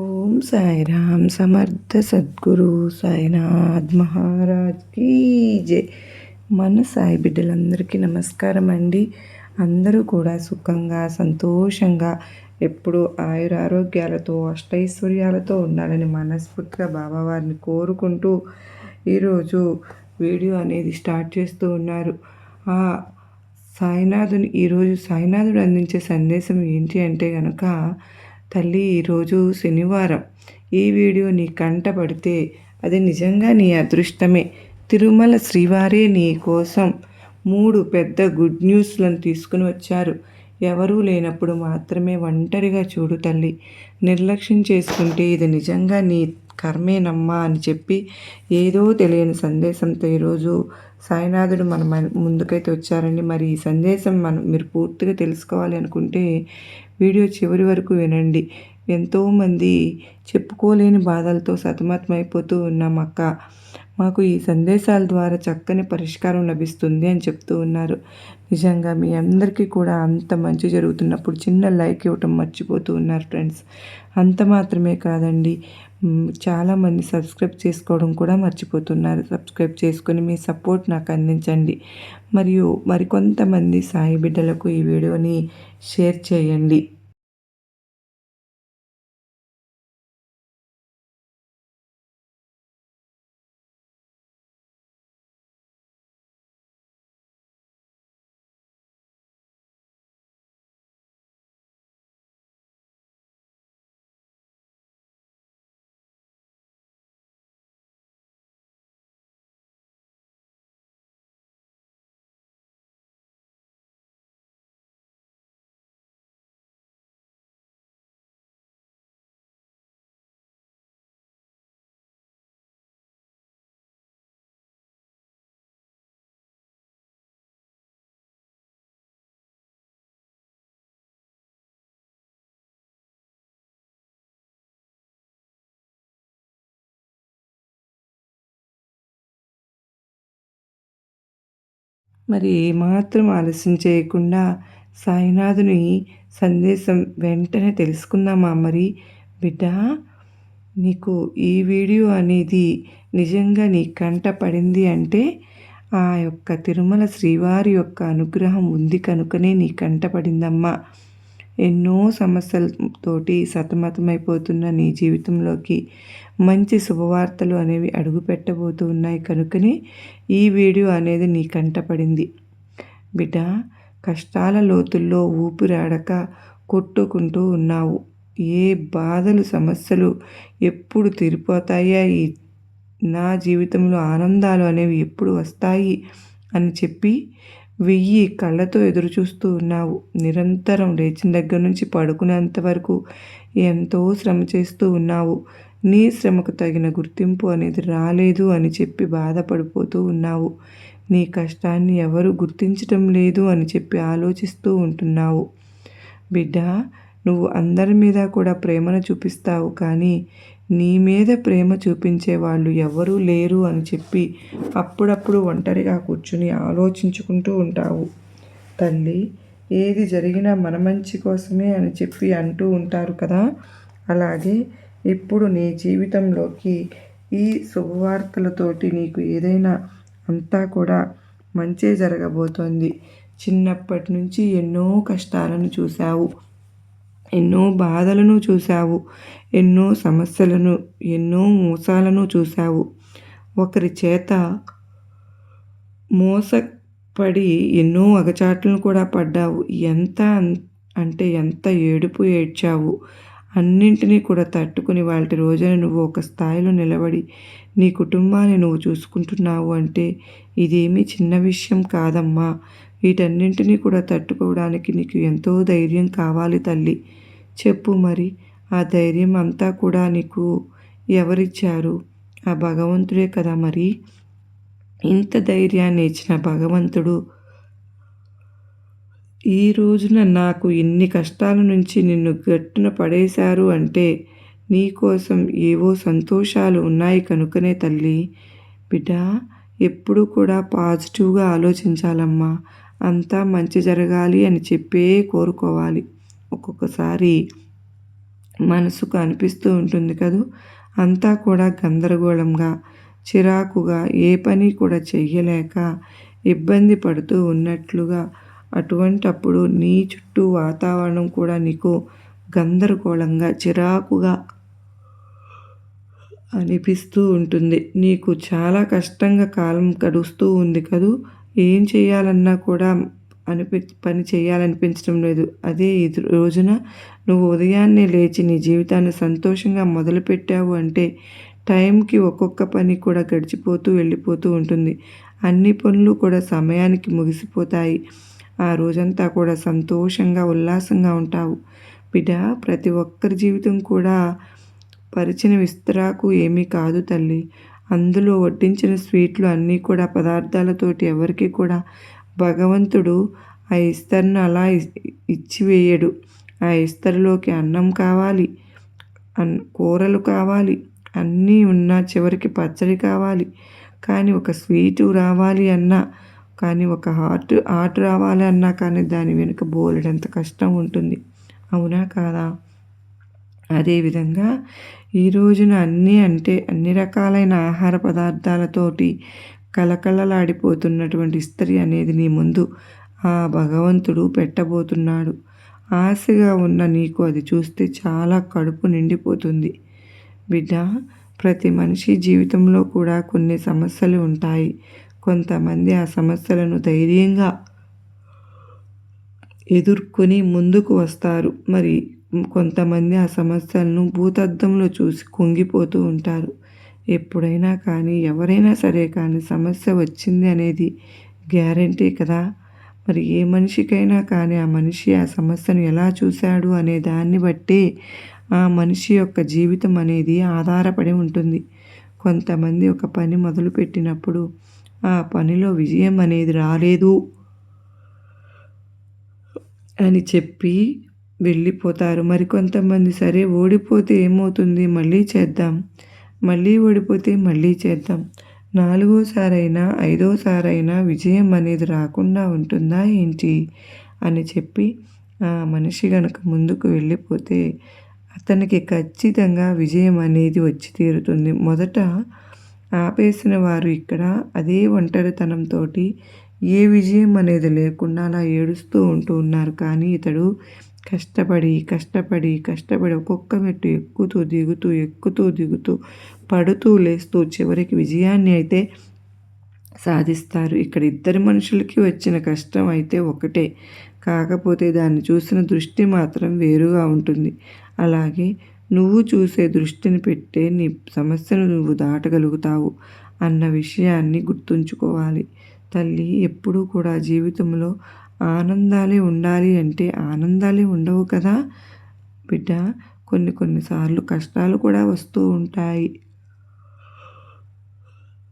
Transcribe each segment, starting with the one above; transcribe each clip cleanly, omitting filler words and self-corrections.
ఓం సాయిరామ్ సమర్థ సద్గురు సాయినాథ్ మహారాజ్ కీ జై. మన సాయి బిడ్డలందరికీ నమస్కారం అండి. అందరూ కూడా సుఖంగా సంతోషంగా ఎప్పుడూ ఆయురారోగ్యాలతో అష్టైశ్వర్యాలతో ఉండాలని మనస్ఫూర్తిగా బాబావారిని కోరుకుంటూ ఈరోజు వీడియో అనేది స్టార్ట్ చేస్తూ ఉన్నారు. ఈరోజు సాయినాథుడు అందించే సందేశం ఏంటి అంటే కనుక, తల్లి ఈరోజు శనివారం, ఈ వీడియో నీ కంట పడితే అది నిజంగా నీ అదృష్టమే. తిరుమల శ్రీవారే నీ కోసం 3 పెద్ద గుడ్ న్యూస్లను తీసుకుని వచ్చారు. ఎవరూ లేనప్పుడు మాత్రమే ఒంటరిగా చూడు తల్లి. నిర్లక్ష్యం చేసుకుంటే ఇది నిజంగా నీ కర్మేనమ్మా అని చెప్పి ఏదో తెలియని సందేశంతో ఈరోజు సాయినాథుడు మన ముందుకైతే వచ్చారండి. మరి ఈ సందేశం మీరు పూర్తిగా తెలుసుకోవాలి అనుకుంటే వీడియో చివరి వరకు వినండి. ఎంతోమంది చెప్పుకోలేని బాధలతో సతమతమైపోతూ ఉన్నాం అక్క, మాకు ఈ సందేశాల ద్వారా చక్కని పరిష్కారం లభిస్తుంది అని చెప్తూ ఉన్నారు. నిజంగా మీ అందరికీ కూడా అంత మంచి జరుగుతున్నప్పుడు చిన్న లైక్ ఇవ్వటం మర్చిపోతూ ఉన్నారు ఫ్రెండ్స్. అంత మాత్రమే కాదండి, చాలామంది సబ్స్క్రైబ్ చేసుకోవడం కూడా మర్చిపోతున్నారు. సబ్స్క్రైబ్ చేసుకొని మీ సపోర్ట్ నాకు అందించండి. మరియు మరికొంతమంది సాయి బిడ్డలకు ఈ వీడియోని షేర్ చేయండి. మరి ఏమాత్రం ఆలస్యం చేయకుండా సాయినాథుని సందేశం వెంటనే తెలుసుకుందామా? మరి బిడ్డ, నీకు ఈ వీడియో అనేది నిజంగా నీ కంట పడింది అంటే ఆ యొక్క తిరుమల శ్రీవారి యొక్క అనుగ్రహం ఉంది కనుకనే నీ కంట పడిందమ్మా. ఎన్నో సమస్యలతోటి సతమతమైపోతున్న నీ జీవితంలోకి మంచి శుభవార్తలు అనేవి అడుగు పెట్టబోతూ ఉన్నాయి కనుకనే ఈ వీడియో అనేది నీ కంటపడింది. బిడ్డ, కష్టాల లోతుల్లో ఊపిరాడక కొట్టుకుంటూ ఉన్నావు. ఏ బాధలు సమస్యలు ఎప్పుడు తీరిపోతాయా, నా జీవితంలో ఆనందాలు అనేవి ఎప్పుడు వస్తాయి అని చెప్పి 1000 కళ్ళతో ఎదురు చూస్తూ ఉన్నావు. నిరంతరం లేచిన దగ్గర నుంచి పడుకునేంత వరకు ఎంతో శ్రమ చేస్తూ ఉన్నావు. నీ శ్రమకు తగిన గుర్తింపు అనేది రాలేదు అని చెప్పి బాధపడిపోతూ ఉన్నావు. నీ కష్టాన్ని ఎవరు గుర్తించటం లేదు అని చెప్పి ఆలోచిస్తూ ఉంటున్నావు. బిడ్డ, నువ్వు అందరి మీద కూడా ప్రేమను చూపిస్తావు, కానీ నీ మీద ప్రేమ చూపించే వాళ్ళు ఎవరూ లేరు అని చెప్పి అప్పుడప్పుడు ఒంటరిగా కూర్చుని ఆలోచించుకుంటూ ఉంటావు. తల్లి, ఏది జరిగినా మన మంచి కోసమే అని చెప్పి అంటూ ఉంటారు కదా. అలాగే ఇప్పుడు నీ జీవితంలోకి ఈ శుభవార్తలతోటి నీకు ఏదైనా అంతా కూడా మంచే జరగబోతోంది. చిన్నప్పటి నుంచి ఎన్నో కష్టాలను చూశావు, ఎన్నో బాధలను చూశావు, ఎన్నో సమస్యలను, ఎన్నో మోసాలను చూశావు. ఒకరి చేత మోసపడి ఎన్నో అగచాట్లను కూడా పడ్డావు. ఎంత ఏడుపు ఏడ్చావు. అన్నింటినీ కూడా తట్టుకుని వాటి రోజున నువ్వు ఒక స్థాయిలో నిలబడి నీ కుటుంబాన్ని నువ్వు చూసుకుంటున్నావు అంటే ఇదేమీ చిన్న విషయం కాదమ్మా. వీటన్నింటినీ కూడా తట్టుకోవడానికి నీకు ఎంతో ధైర్యం కావాలి తల్లి. చెప్పు మరి, ఆ ధైర్యం అంతా కూడా నీకు ఎవరిచ్చారు? ఆ భగవంతుడే కదా. మరి ఇంత ధైర్యాన్ని ఇచ్చిన భగవంతుడు ఈ రోజున నాకు ఇన్ని కష్టాల నుంచి నిన్ను గట్టున పడేశారు అంటే నీకోసం ఏవో సంతోషాలు ఉన్నాయి కనుకనే తల్లి. బిడ్డ, ఎప్పుడూ కూడా పాజిటివ్గా ఆలోచించాలమ్మా. అంతా మంచి జరగాలి అని చెప్పే కోరుకోవాలి. ఒక్కొక్కసారి మనసుకు అనిపిస్తూ ఉంటుంది కదూ! అంతా కూడా గందరగోళంగా, చిరాకుగా, ఏ పని కూడా చెయ్యలేక ఇబ్బంది పడుతూ ఉన్నట్లుగా, అటువంటప్పుడు నీ చుట్టూ వాతావరణం కూడా నీకు గందరగోళంగా, చిరాకుగా అనిపిస్తూ ఉంటుంది. నీకు చాలా కష్టంగా కాలం గడుస్తూ ఉంది కదూ! ఏం చేయాలన్నా కూడా పని చేయాలనిపించడం లేదు. అదే ఈ రోజున నువ్వు ఉదయాన్నే లేచి నీ జీవితాన్ని సంతోషంగా మొదలుపెట్టావు అంటే టైంకి ఒక్కొక్క పని కూడా గడిచిపోతూ వెళ్ళిపోతూ ఉంటుంది. అన్ని పనులు కూడా సమయానికి ముగిసిపోతాయి. ఆ రోజంతా కూడా సంతోషంగా, ఉల్లాసంగా ఉంటావు. బిడ్డ, ప్రతి ఒక్కరి జీవితం కూడా పరిచిన విస్తరాకు ఏమీ కాదు తల్లి. అందులో వడ్డించిన స్వీట్లు అన్నీ కూడా పదార్థాలతోటి ఎవరికి కూడా భగవంతుడు ఆ ఇస్తరును అలా ఇచ్చివేయడు. ఆ ఇస్తరులోకి అన్నం కావాలి, కూరలు కావాలి, అన్నీ ఉన్నా చివరికి పచ్చడి కావాలి. కానీ ఒక స్వీటు రావాలి అన్నా, కానీ ఒక హార్ట్ రావాలి అన్నా కానీ దాని వెనుక బోలెడంత కష్టం ఉంటుంది. అవునా కాదా? అదేవిధంగా ఈ రోజున అన్ని రకాలైన ఆహార పదార్థాలతోటి కళకళలాడిపోతున్నటువంటి ఇస్త్రీ అనేది నీ ముందు ఆ భగవంతుడు పెట్టబోతున్నాడు. ఆశగా ఉన్న నీకు అది చూస్తే చాలా కడుపు నిండిపోతుంది. బిడ్డ, ప్రతి మనిషి జీవితంలో కూడా కొన్ని సమస్యలు ఉంటాయి. కొంతమంది ఆ సమస్యలను ధైర్యంగా ఎదుర్కొని ముందుకు వస్తారు. మరి కొంతమంది ఆ సమస్యలను భూతద్దంలో చూసి కుంగిపోతూ ఉంటారు. ఎప్పుడైనా కానీ, ఎవరైనా సరే కానీ సమస్య వచ్చింది అనేది గ్యారంటీ కదా! మరి ఏ మనిషికైనా కానీ ఆ మనిషి ఆ సమస్యను ఎలా చూశాడు అనే దాన్ని బట్టి ఆ మనిషి యొక్క జీవితం అనేది ఆధారపడి ఉంటుంది. కొంతమంది ఒక పని మొదలుపెట్టినప్పుడు ఆ పనిలో విజయం అనేది రాలేదు అని చెప్పి వెళ్ళిపోతారు. మరికొంతమంది సరే ఓడిపోతే ఏమవుతుంది, మళ్ళీ చేద్దాం, మళ్ళీ ఓడిపోతే మళ్ళీ చేద్దాం, నాలుగోసారైనా ఐదోసారైనా విజయం అనేది రాకుండా ఉంటుందా ఏంటి అని చెప్పి ఆ మనిషి గనుక ముందుకు వెళ్ళిపోతే అతనికి ఖచ్చితంగా విజయం అనేది వచ్చి తీరుతుంది. మొదట ఆపేసిన వారు ఇక్కడ అదే ఒంటరితనంతో ఏ విజయం అనేది లేకుండా అలా ఏడుస్తూ ఉన్నారు. కానీ ఇతడు కష్టపడి ఒక్కొక్క మెట్టు ఎక్కుతూ దిగుతూ పడుతూ లేస్తూ చివరికి విజయాన్ని అయితే సాధిస్తారు. ఇక్కడ ఇద్దరు మనుషులకి వచ్చిన కష్టం అయితే ఒకటే, కాకపోతే దాన్ని చూసిన దృష్టి మాత్రం వేరుగా ఉంటుంది. అలాగే నువ్వు చూసే దృష్టిని పెట్టే నీ సమస్యను నువ్వు దాటగలుగుతావు అన్న విషయాన్ని గుర్తుంచుకోవాలి. తల్లి, ఎప్పుడూ కూడా జీవితంలో ఆనందాలే ఉండాలి అంటే ఆనందాలే ఉండవు కదా బిడ్డ. కొన్నిసార్లు కష్టాలు కూడా వస్తూ ఉంటాయి.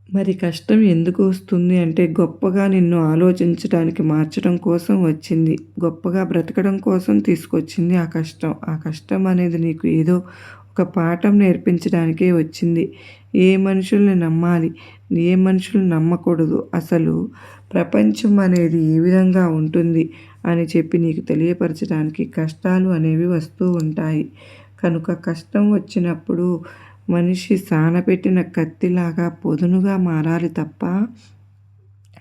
మరి కష్టం ఎందుకు వస్తుంది అంటే గొప్పగా నిన్ను ఆలోచించడానికి మార్చడం కోసం వచ్చింది. గొప్పగా బ్రతకడం కోసం తీసుకొచ్చింది ఆ కష్టం. ఆ కష్టం అనేది నీకు ఏదో ఒక పాఠం నేర్పించడానికే వచ్చింది. ఏ మనుషుల్ని నమ్మాలి, ఏ మనుషుల్ని నమ్మకూడదు, అసలు ప్రపంచం అనేది ఏ విధంగా ఉంటుంది అని చెప్పి నీకు తెలియపరచడానికి కష్టాలు అనేవి వస్తూ ఉంటాయి. కనుక కష్టం వచ్చినప్పుడు మనిషి సానపెట్టిన కత్తిలాగా పొదునుగా మారాలి తప్ప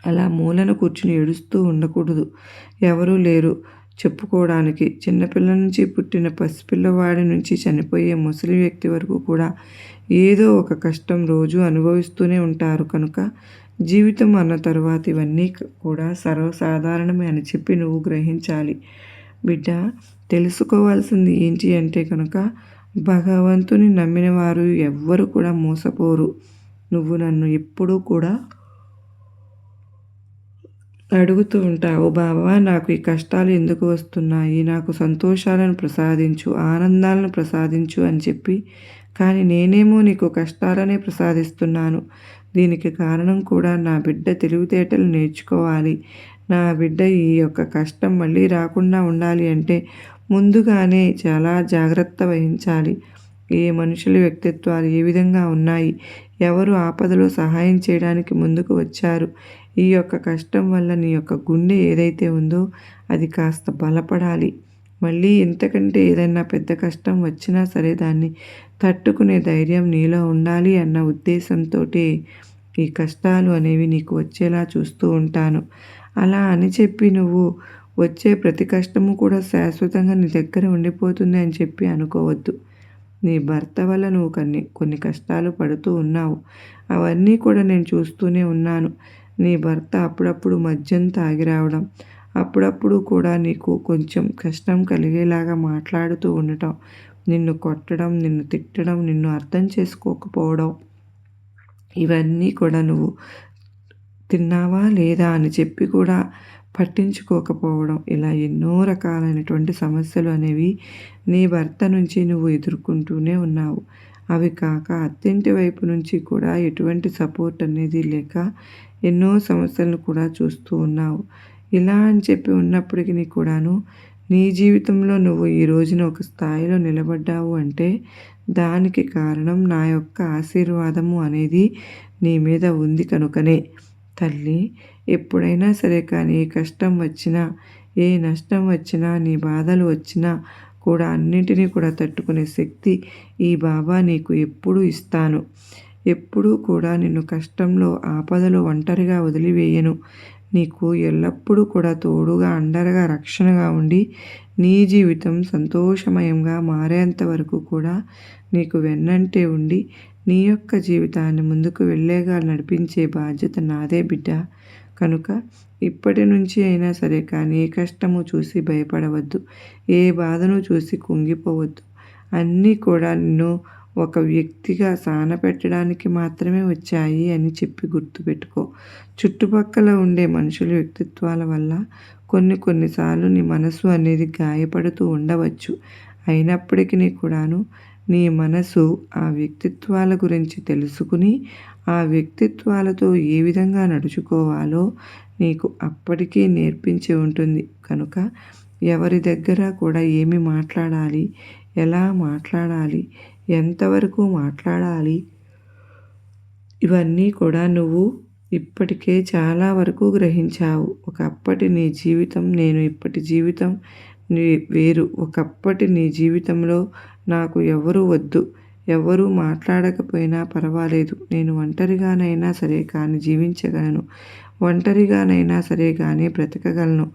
అలా మూలన కూర్చుని ఏడుస్తూ ఉండకూడదు. ఎవరూ లేరు చెప్పుకోవడానికి. చిన్నపిల్ల నుంచి పుట్టిన పసిపిల్లవాడి నుంచి చనిపోయే ముసలి వ్యక్తి వరకు కూడా ఏదో ఒక కష్టం రోజు అనుభవిస్తూనే ఉంటారు. కనుక జీవితం అన్న తర్వాత ఇవన్నీ కూడా సర్వసాధారణమే అని చెప్పి నువ్వు గ్రహించాలి. బిడ్డ, తెలుసుకోవాల్సింది ఏంటి అంటే కనుక భగవంతుని నమ్మిన వారు ఎవ్వరు కూడా మోసపోరు. నువ్వు నన్ను ఎప్పుడూ కూడా అడుగుతూ ఉంటావు, బాబా నాకు ఈ కష్టాలు ఎందుకు వస్తున్నాయి, నాకు సంతోషాలను ప్రసాదించు, ఆనందాలను ప్రసాదించు అని చెప్పి. కానీ నేనేమో నీకు కష్టాలనే ప్రసాదిస్తున్నాను. దీనికి కారణం కూడా నా బిడ్డ తెలివితేటలు నేర్చుకోవాలి. నా బిడ్డ ఈ యొక్క కష్టం మళ్ళీ రాకుండా ఉండాలి అంటే ముందుగానే చాలా జాగ్రత్త వహించాలి. ఏ మనుషుల వ్యక్తిత్వాలు ఏ విధంగా ఉన్నాయి, ఎవరు ఆపదలో సహాయం చేయడానికి ముందుకు వచ్చారు, ఈ యొక్క కష్టం వల్ల నీ యొక్క గుండె ఏదైతే ఉందో అది కాస్త బలపడాలి. మళ్ళీ ఇంతకంటే ఏదైనా పెద్ద కష్టం వచ్చినా సరే దాన్ని తట్టుకునే ధైర్యం నీలో ఉండాలి అన్న ఉద్దేశంతోటే ఈ కష్టాలు అనేవి నీకు వచ్చేలా చూస్తూ ఉంటాను. అలా అని చెప్పి నువ్వు వచ్చే ప్రతి కష్టము కూడా శాశ్వతంగా నీ దగ్గర ఉండిపోతుంది అని చెప్పి అనుకోవద్దు. నీ భర్త వల్ల నువ్వు కొన్ని కష్టాలు పడుతూ ఉన్నావు. అవన్నీ కూడా నేను చూస్తూనే ఉన్నాను. నీ భర్త అప్పుడప్పుడు మద్యం తాగి రావడం, అప్పుడప్పుడు కూడా నీకు కొంచెం కష్టం కలిగేలాగా మాట్లాడుతూ ఉండటం, నిన్ను కొట్టడం, నిన్ను తిట్టడం, నిన్ను అర్థం చేసుకోకపోవడం, ఇవన్నీ కూడా నువ్వు తిన్నావా లేదా అని చెప్పి కూడా పట్టించుకోకపోవడం, ఇలా ఎన్నో రకాలైనటువంటి సమస్యలు అనేవి నీ భర్త నుంచి నువ్వు ఎదుర్కొంటూనే ఉన్నావు. అవి కాక అత్తింటి వైపు నుంచి కూడా ఎటువంటి సపోర్ట్ అనేది లేక ఎన్నో సమస్యలను కూడా చూస్తూ ఉన్నావు. ఇలా అని చెప్పి ఉన్నప్పటికీ కూడాను నీ జీవితంలో నువ్వు ఈ రోజున ఒక స్థాయిలో నిలబడ్డావు అంటే దానికి కారణం నా యొక్క ఆశీర్వాదము అనేది నీ మీద ఉంది కనుకనే. తల్లి, ఎప్పుడైనా సరే కానీ ఏ కష్టం వచ్చినా, ఏ నష్టం వచ్చినా, నీ బాధలు వచ్చినా కూడా అన్నింటినీ కూడా తట్టుకునే శక్తి ఈ బాబా నీకు ఎప్పుడూ ఇస్తాను. ఎప్పుడూ కూడా నిన్ను కష్టంలో, ఆపదలో ఒంటరిగా వదిలివేయను. నీకు ఎల్లప్పుడూ కూడా తోడుగా, అండగా, రక్షణగా ఉండి నీ జీవితం సంతోషమయంగా మారేంత వరకు కూడా నీకు వెన్నంటే ఉండి నీ యొక్క జీవితాన్ని ముందుకు వెళ్ళేగా నడిపించే బాధ్యత నాదే బిడ్డ. కనుక ఇప్పటి నుంచి అయినా సరే కానీ ఏ కష్టము చూసి భయపడవద్దు. ఏ బాధను చూసి కుంగిపోవద్దు. అన్నీ కూడా నిన్ను ఒక వ్యక్తిగా సానపెట్టడానికి మాత్రమే వచ్చాయి అని చెప్పి గుర్తుపెట్టుకో. చుట్టుపక్కల ఉండే మనుషుల వ్యక్తిత్వాల వల్ల కొన్నిసార్లు నీ మనసు అనేది గాయపడుతూ ఉండవచ్చు. అయినప్పటికీ కూడాను నీ మనసు ఆ వ్యక్తిత్వాల గురించి తెలుసుకుని ఆ వ్యక్తిత్వాలతో ఏ విధంగా నడుచుకోవాలో నీకు అప్పటికే నేర్పించి ఉంటుంది. కనుక ఎవరి దగ్గర కూడా ఏమి మాట్లాడాలి, ఎలా మాట్లాడాలి, ఎంతవరకు మాట్లాడాలి, ఇవన్నీ కూడా నువ్వు ఇప్పటికే చాలా వరకు గ్రహించావు. ఒకప్పటి నీ జీవితం, నేను ఇప్పటి జీవితం వేరు. ఒకప్పటి నీ జీవితంలో నాకు ఎవరు వద్దు, ఎవరు మాట్లాడకపోయినా పర్వాలేదు, నేను ఒంటరిగానైనా సరే కానీ జీవించగలను, ఒంటరిగానైనా సరే కానీ బ్రతకగలను,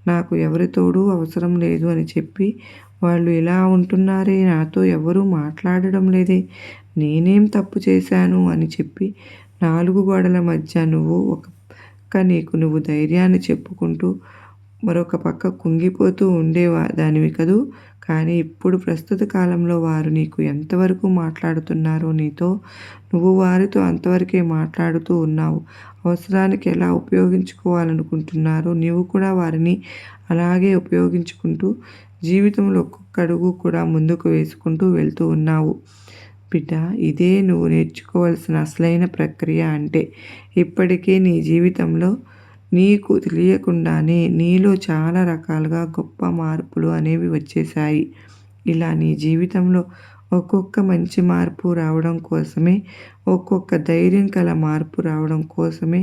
నాకు ఎవరి తోడు అవసరం లేదు అని చెప్పి వాళ్ళు ఇలా ఉంటున్నారే, నాతో ఎవరూ మాట్లాడడం లేదే, నేనేం తప్పు చేశాను అని చెప్పి 4 గోడల మధ్య నువ్వు ఒక పక్క నీకు నువ్వు ధైర్యాన్ని చెప్పుకుంటూ మరొక పక్క కుంగిపోతూ దానివి కదూ. కానీ ఇప్పుడు ప్రస్తుత కాలంలో వారు నీకు ఎంతవరకు మాట్లాడుతున్నారో నీతో, నువ్వు వారితో అంతవరకే మాట్లాడుతూ ఉన్నావు. అవసరానికి ఎలా ఉపయోగించుకోవాలనుకుంటున్నారో నీవు కూడా వారిని అలాగే ఉపయోగించుకుంటూ జీవితంలో ఒక్కొక్క అడుగు కూడా ముందుకు వేసుకుంటూ వెళ్తూ ఉన్నావు. బిడ్డ, ఇదే నువ్వు నేర్చుకోవాల్సిన అసలైన ప్రక్రియ అంటే. ఇప్పటికే నీ జీవితంలో నీకు తెలియకుండానే నీలో చాలా రకాలుగా గొప్ప మార్పులు అనేవి వచ్చేసాయి. ఇలా నీ జీవితంలో ఒక్కొక్క మంచి మార్పు రావడం కోసమే, ఒక్కొక్క ధైర్యం కల మార్పు రావడం కోసమే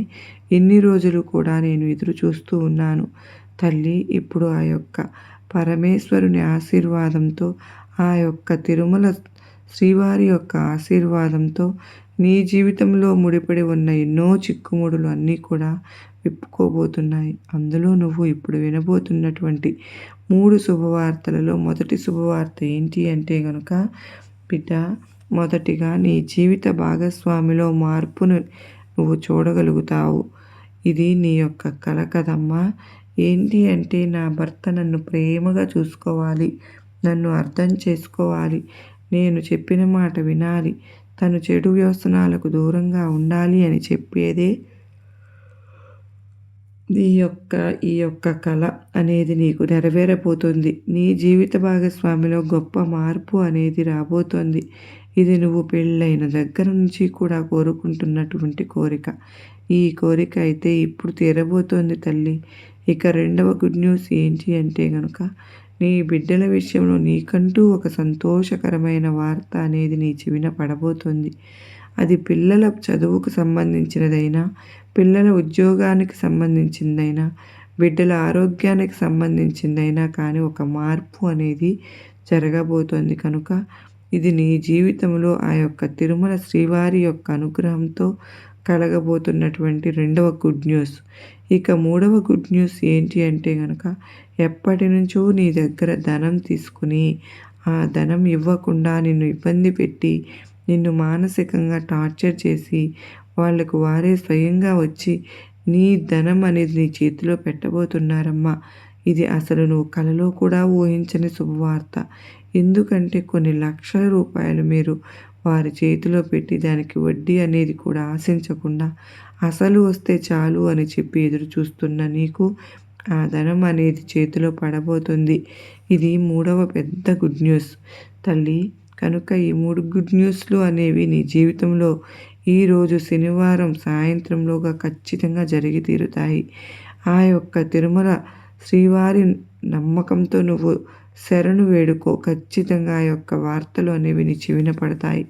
ఇన్ని రోజులు కూడా నేను ఎదురు చూస్తూ ఉన్నాను. తల్లి, ఇప్పుడు ఆ యొక్క పరమేశ్వరుని ఆశీర్వాదంతో, ఆ యొక్క తిరుమల శ్రీవారి యొక్క ఆశీర్వాదంతో నీ జీవితంలో ముడిపడి ఉన్న ఎన్నో చిక్కుముడులు అన్నీ కూడా విప్పుకోబోతున్నాయి. అందులో నువ్వు ఇప్పుడు వినబోతున్నటువంటి 3 శుభవార్తలలో మొదటి శుభవార్త ఏంటి అంటే గనుక, బిడ్డ, మొదటిగా నీ జీవిత భాగస్వామిలో మార్పును నువ్వు చూడగలుగుతావు. ఇది నీ యొక్క కల కదమ్మా. ఏంటి అంటే, నా భర్త నన్ను ప్రేమగా చూసుకోవాలి, నన్ను అర్థం చేసుకోవాలి, నేను చెప్పిన మాట వినాలి, తను చెడు వ్యసనాలకు దూరంగా ఉండాలి అని చెప్పేదే ఈ యొక్క కళ అనేది నీకు నెరవేరబోతుంది. నీ జీవిత భాగస్వామిలో గొప్ప మార్పు అనేది రాబోతోంది. ఇది నువ్వు పెళ్ళైన దగ్గర నుంచి కూడా కోరుకుంటున్నటువంటి కోరిక. ఈ కోరిక అయితే ఇప్పుడు తీరబోతోంది తల్లి. ఇక రెండవ గుడ్ న్యూస్ ఏంటి అంటే గనుక, నీ బిడ్డల విషయంలో నీకంటూ ఒక సంతోషకరమైన వార్త అనేది నీ చెవిన పడబోతోంది. అది పిల్లల చదువుకు సంబంధించినదైనా, పిల్లల ఉద్యోగానికి సంబంధించిందైనా, బిడ్డల ఆరోగ్యానికి సంబంధించిందైనా కానీ ఒక మార్పు అనేది జరగబోతోంది కనుక ఇది నీ జీవితంలో ఆ యొక్క తిరుమల శ్రీవారి యొక్క అనుగ్రహంతో కలగబోతున్నటువంటి రెండవ గుడ్ న్యూస్. ఇక మూడవ గుడ్ న్యూస్ ఏంటి అంటే గనక ఎప్పటినుంచో నీ దగ్గర ధనం తీసుకుని ఆ ధనం ఇవ్వకుండా నిన్ను ఇబ్బంది పెట్టి నిన్ను మానసికంగా టార్చర్ చేసి వాళ్ళకు వారే స్వయంగా వచ్చి నీ ధనం అనేది నీ చేతిలో పెట్టబోతున్నారమ్మా. ఇది అసలు నువ్వు కలలో కూడా ఊహించని శుభవార్త. ఎందుకంటే కొన్ని లక్షల రూపాయలు మీరు వారి చేతిలో పెట్టి దానికి వడ్డీ అనేది కూడా ఆశించకుండా అసలు వస్తే చాలు అని చెప్పి ఎదురు చూస్తున్న నీకు ఆ ధనం అనేది చేతిలో పడబోతుంది. ఇది మూడవ పెద్ద గుడ్ న్యూస్ తల్లి. కనుక ఈ 3 గుడ్ న్యూస్లు అనేవి నీ జీవితంలో ఈరోజు శనివారం సాయంత్రంలోగా ఖచ్చితంగా జరిగి తీరుతాయి. ఆ యొక్క తిరుమల శ్రీవారి నమ్మకంతో నువ్వు శరణు వేడుకో. ఖచ్చితంగా ఆ యొక్క వార్తలు అనేవి నీ చెవిన పడతాయి.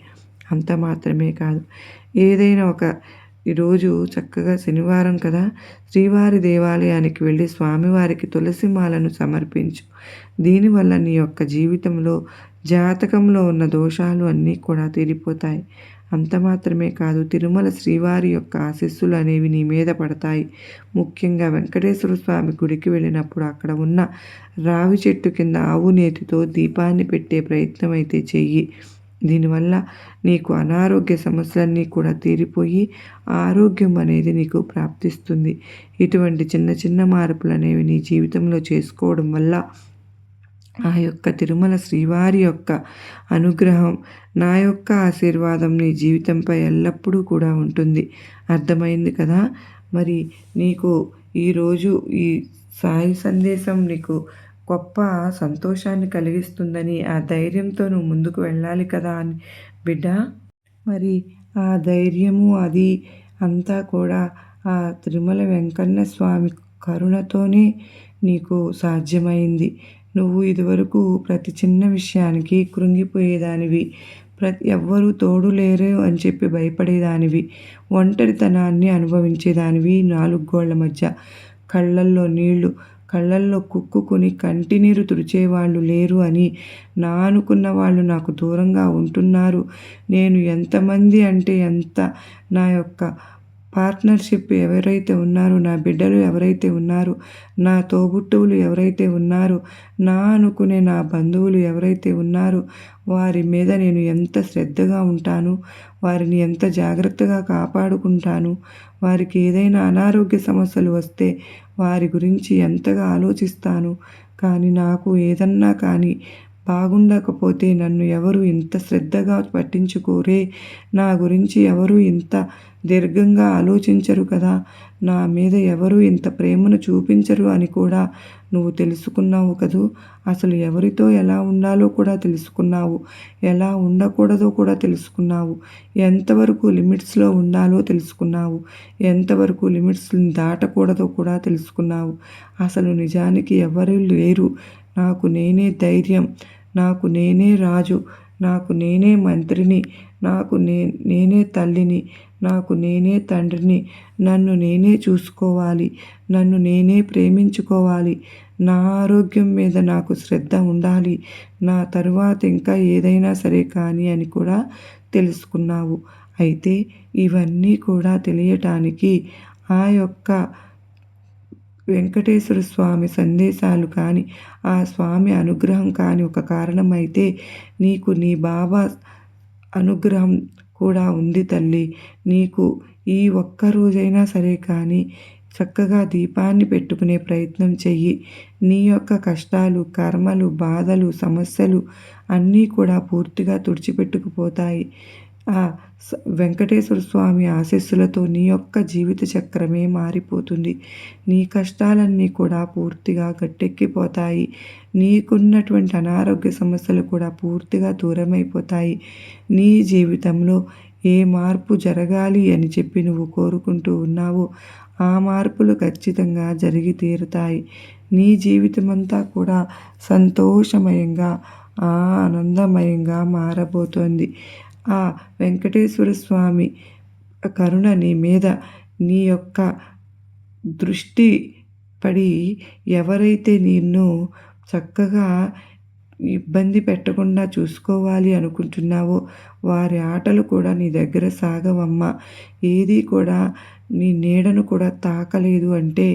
అంత మాత్రమే కాదు, ఏదైనా ఒక ఈరోజు చక్కగా శనివారం కదా, శ్రీవారి దేవాలయానికి వెళ్ళి స్వామివారికి తులసి మాలను సమర్పించు. దీనివల్ల నీ యొక్క జీవితంలో జాతకంలో ఉన్న దోషాలు అన్నీ కూడా తీరిపోతాయి. అంత మాత్రమే కాదు, తిరుమల శ్రీవారి యొక్క ఆశీస్సులు అనేవి నీ మీద పడతాయి. ముఖ్యంగా వెంకటేశ్వర స్వామి గుడికి వెళ్ళినప్పుడు అక్కడ ఉన్న రావి చెట్టు కింద ఆవు నేతితో దీపాన్ని పెట్టే ప్రయత్నం అయితే చెయ్యి. దీనివల్ల నీకు అనారోగ్య సమస్యలన్నీ కూడా తీరిపోయి ఆరోగ్యం అనేది నీకు ప్రాప్తిస్తుంది. ఇటువంటి చిన్న చిన్న మార్పులు అనేవి నీ జీవితంలో చేసుకోవడం వల్ల ఆ యొక్క తిరుమల శ్రీవారి యొక్క అనుగ్రహం, నా యొక్క ఆశీర్వాదం నీ జీవితంపై ఎల్లప్పుడూ కూడా ఉంటుంది. అర్థమైంది కదా. మరి నీకు ఈరోజు ఈ సాయి సందేశం నీకు గొప్ప సంతోషాన్ని కలిగిస్తుందని ఆ ధైర్యంతో నువ్వు ముందుకు వెళ్ళాలి కదా అని బిడ్డ. మరి ఆ ధైర్యము అది అంతా కూడా ఆ తిరుమల వెంకన్న స్వామి కరుణతోనే నీకు సాధ్యమైంది. నువ్వు ఇదివరకు ప్రతి చిన్న విషయానికి కృంగిపోయేదానివి, ఎవ్వరూ తోడు లేరు అని చెప్పి భయపడేదానివి, ఒంటరితనాన్ని అనుభవించేదానివి, 4 గోళ్ల మధ్య కళ్ళల్లో నీళ్లు, కళ్ళల్లో కుక్కుని కంటినీరు తుడిచేవాళ్ళు లేరు అని నా అనుకున్న వాళ్ళు నాకు దూరంగా ఉంటున్నారు. నేను ఎంతమంది అంటే ఎంత, నా యొక్క పార్ట్నర్షిప్ ఎవరైతే ఉన్నారో, నా బిడ్డలు ఎవరైతే ఉన్నారో, నా తోబుట్టువులు ఎవరైతే ఉన్నారో, నా అనుకునే నా బంధువులు ఎవరైతే ఉన్నారో వారి మీద నేను ఎంత శ్రద్ధగా ఉంటాను, వారిని ఎంత జాగ్రత్తగా కాపాడుకుంటాను, వారికి ఏదైనా అనారోగ్య సమస్యలు వస్తే వారి గురించి ఎంతగా ఆలోచిస్తాను. కానీ నాకు ఏదన్నా కానీ బాగుండకపోతే నన్ను ఎవరు ఇంత శ్రద్ధగా పట్టించుకోరే, నా గురించి ఎవరు ఇంత దీర్ఘంగా ఆలోచించరు కదా, నా మీద ఎవరు ఇంత ప్రేమను చూపించరు అని కూడా నువ్వు తెలుసుకున్నావు కదూ. అసలు ఎవరితో ఎలా ఉండాలో కూడా తెలుసుకున్నావు, ఎలా ఉండకూడదో కూడా తెలుసుకున్నావు, ఎంతవరకు లిమిట్స్లో ఉండాలో తెలుసుకున్నావు, ఎంతవరకు లిమిట్స్ని దాటకూడదో కూడా తెలుసుకున్నావు. అసలు నిజానికి ఎవరు లేరు, నాకు నేనే ధైర్యం, నాకు నేనే రాజు, నాకు నేనే మంత్రిని, నాకు నేనే తల్లిని, నాకు నేనే తండ్రిని, నన్ను నేనే చూసుకోవాలి, నన్ను నేనే ప్రేమించుకోవాలి, నా ఆరోగ్యం మీద నాకు శ్రద్ధ ఉండాలి, నా తరువాత ఇంకా ఏదైనా సరే కానీ అని కూడా తెలుసుకున్నావు. అయితే ఇవన్నీ కూడా తెలియటానికి ఆ యొక్క వెంకటేశ్వర స్వామి సందేశాలు కానీ, ఆ స్వామి అనుగ్రహం కానీ ఒక కారణమైతే నీకు నీ బాబా అనుగ్రహం కూడా ఉంది తల్లి. నీకు ఈ ఒక్క రోజైనా సరే కానీ చక్కగా దీపాన్ని పెట్టుకునే ప్రయత్నం చెయ్యి. నీ యొక్క కష్టాలు, కర్మలు, బాధలు, సమస్యలు అన్నీ కూడా పూర్తిగా తుడిచిపెట్టుకుపోతాయి. ఆ వెంకటేశ్వర స్వామి ఆశీస్సులతో నీ యొక్క జీవిత చక్రమే మారిపోతుంది. నీ కష్టాలన్నీ కూడా పూర్తిగా గట్టెక్కిపోతాయి. నీకున్నటువంటి అనారోగ్య సమస్యలు కూడా పూర్తిగా దూరమైపోతాయి. నీ జీవితంలో ఏ మార్పు జరగాలి అని చెప్పి నువ్వు కోరుకుంటూ ఉన్నావో ఆ మార్పులు ఖచ్చితంగా జరిగి తీరుతాయి. నీ జీవితమంతా కూడా సంతోషమయంగా, ఆనందమయంగా మారబోతోంది. ఆ వెంకటేశ్వర స్వామి కరుణ నీ మీద, నీ యొక్క దృష్టి పడి ఎవరైతే నిన్ను చక్కగా ఇబ్బంది పెట్టకుండా చూసుకోవాలి అనుకుంటున్నావో వారి ఆటలు కూడా నీ దగ్గర సాగవమ్మా. ఏది కూడా నీ నీడను కూడా తాకలేదు అంటే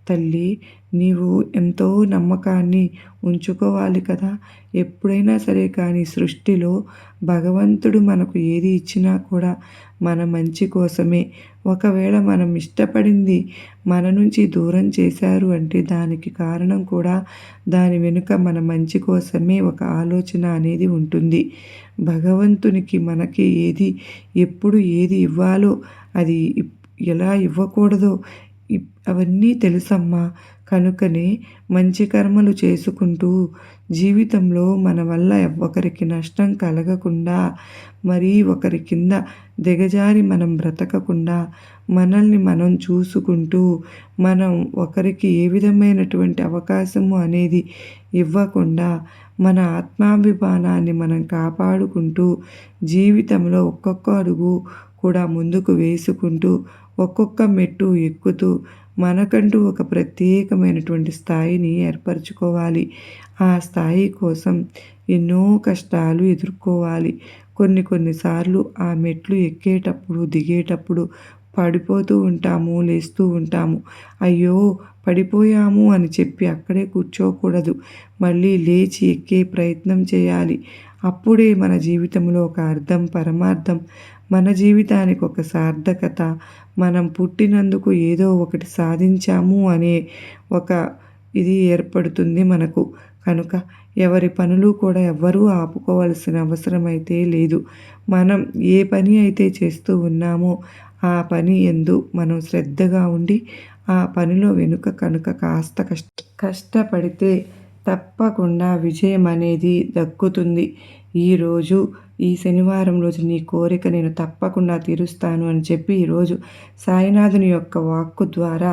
తల్లి నీవు ఎంతో నమ్మకాన్ని ఉంచుకోవాలి కదా. ఎప్పుడైనా సరే కానీ సృష్టిలో భగవంతుడు మనకు ఏది ఇచ్చినా కూడా మన మంచి కోసమే. ఒకవేళ మనం ఇష్టపడింది మన నుంచి దూరం చేశారు అంటే దానికి కారణం కూడా దాని వెనుక మన మంచి కోసమే ఒక ఆలోచన అనేది ఉంటుంది. భగవంతునికి మనకి ఎప్పుడు ఏది ఇవ్వాలో అది ఎలా ఇవ్వకూడదో అవన్నీ తెలుసమ్మా. కనుకనే మంచి కర్మలు చేసుకుంటూ జీవితంలో మన వల్ల ఒకరికి నష్టం కలగకుండా మరీ ఒకరి కింద దిగజారి మనం బ్రతకకుండా మనల్ని మనం చూసుకుంటూ మనం ఒకరికి ఏ విధమైనటువంటి అవకాశము అనేది ఇవ్వకుండా మన ఆత్మాభిమానాన్ని మనం కాపాడుకుంటూ జీవితంలో ఒక్కొక్క అడుగు కూడా ముందుకు వేసుకుంటూ ఒక్కొక్క మెట్టు ఎక్కుతూ మనకంటూ ఒక ప్రత్యేకమైనటువంటి స్థాయిని ఏర్పరచుకోవాలి. ఆ స్థాయి కోసం ఎన్నో కష్టాలు ఎదుర్కోవాలి. కొన్నిసార్లు ఆ మెట్లు ఎక్కేటప్పుడు దిగేటప్పుడు పడిపోతూ ఉంటాము, లేస్తూ ఉంటాము. అయ్యో పడిపోయాము అని చెప్పి అక్కడే కూర్చోకూడదు. మళ్ళీ లేచి ఎక్కే ప్రయత్నం చేయాలి. అప్పుడే మన జీవితంలో ఒక అర్థం, పరమార్థం, మన జీవితానికి ఒక సార్థకత, మనం పుట్టినందుకు ఏదో ఒకటి సాధించాము అనే ఒక ఇది ఏర్పడుతుంది మనకు. కనుక ఎవరి పనులు కూడా ఎవ్వరూ ఆపుకోవాల్సిన అవసరం అయితే లేదు. మనం ఏ పని అయితే చేస్తూ ఉన్నామో ఆ పని యందు మనం శ్రద్ధగా ఉండి ఆ పనిలో వెనుక కనుక కాస్త కష్టపడితే తప్పకుండా విజయం అనేది దక్కుతుంది. ఈరోజు ఈ శనివారం రోజు నీ కోరిక నేను తప్పకుండా తీరుస్తాను అని చెప్పి ఈరోజు సాయినాథుని యొక్క వాక్కు ద్వారా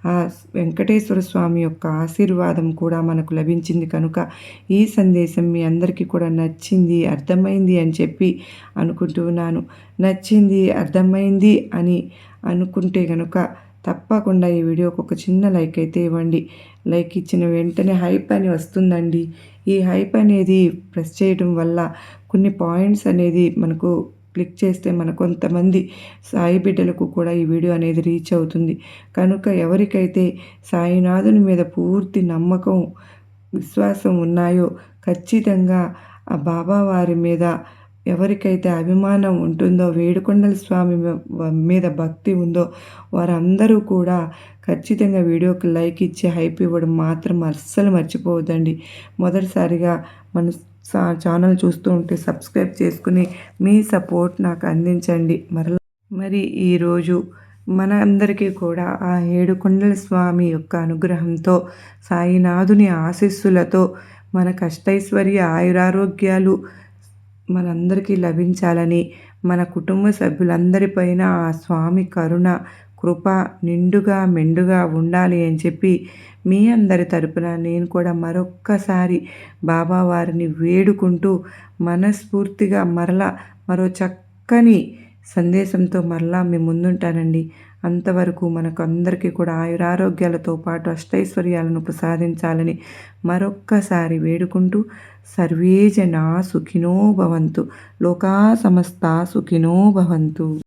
ఆ వెంకటేశ్వర స్వామి యొక్క ఆశీర్వాదం కూడా మనకు లభించింది. కనుక ఈ సందేశం మీ అందరికీ కూడా నచ్చింది, అర్థమైంది అని చెప్పి అనుకుంటున్నాను. నచ్చింది, అర్థమైంది అని అనుకుంటే కనుక తప్పకుండా ఈ వీడియోకి ఒక చిన్న లైక్ అయితే ఇవ్వండి. లైక్ ఇచ్చిన వెంటనే హైప్ అని వస్తుందండి. ఈ హైప్ అనేది ప్రెస్ చేయడం వల్ల కొన్ని పాయింట్స్ అనేది మనకు క్లిక్ చేస్తే మన కొంతమంది సాయి బిడ్డలకు కూడా ఈ వీడియో అనేది రీచ్ అవుతుంది. కనుక ఎవరికైతే సాయినాథుని మీద పూర్తి నమ్మకం, విశ్వాసం ఉన్నాయో ఖచ్చితంగా ఆ బాబా వారి మీద ఎవరికైతే అభిమానం ఉంటుందో, వేడుకొండల స్వామి మీద భక్తి ఉందో వారందరూ కూడా ఖచ్చితంగా వీడియోకి లైక్ ఇచ్చి హైప్ ఇవ్వడం మాత్రం అస్సలు మర్చిపోవద్దండి. మొదటిసారిగా మన ఛానల్ చూస్తూ ఉంటే సబ్స్క్రైబ్ చేసుకుని మీ సపోర్ట్ నాకు అందించండి. మరి ఈరోజు మన అందరికీ కూడా ఆ ఏడుకొండల స్వామి యొక్క అనుగ్రహంతో, సాయినాథుని ఆశీస్సులతో మన కష్టైశ్వర్య ఆయురారోగ్యాలు మనందరికీ లభించాలని, మన కుటుంబ సభ్యులందరిపైన ఆ స్వామి కరుణ, కృప నిండుగా మెండుగా ఉండాలి అని చెప్పి మీ అందరి తరపున నేను కూడా మరొక్కసారి బాబావారిని వేడుకుంటూ మనస్ఫూర్తిగా మరో చక్కని సందేశంతో మరలా మీ ముందుంటానండి. అంతవరకు మనకు అందరికీ కూడా ఆయురారోగ్యాలతో పాటు అష్టైశ్వర్యాలను ప్రసాదించాలని మరొక్కసారి వేడుకుంటూ సర్వే జనా సుఖినో భవంతు, లోకా సమస్తా సుఖినో భవంతు.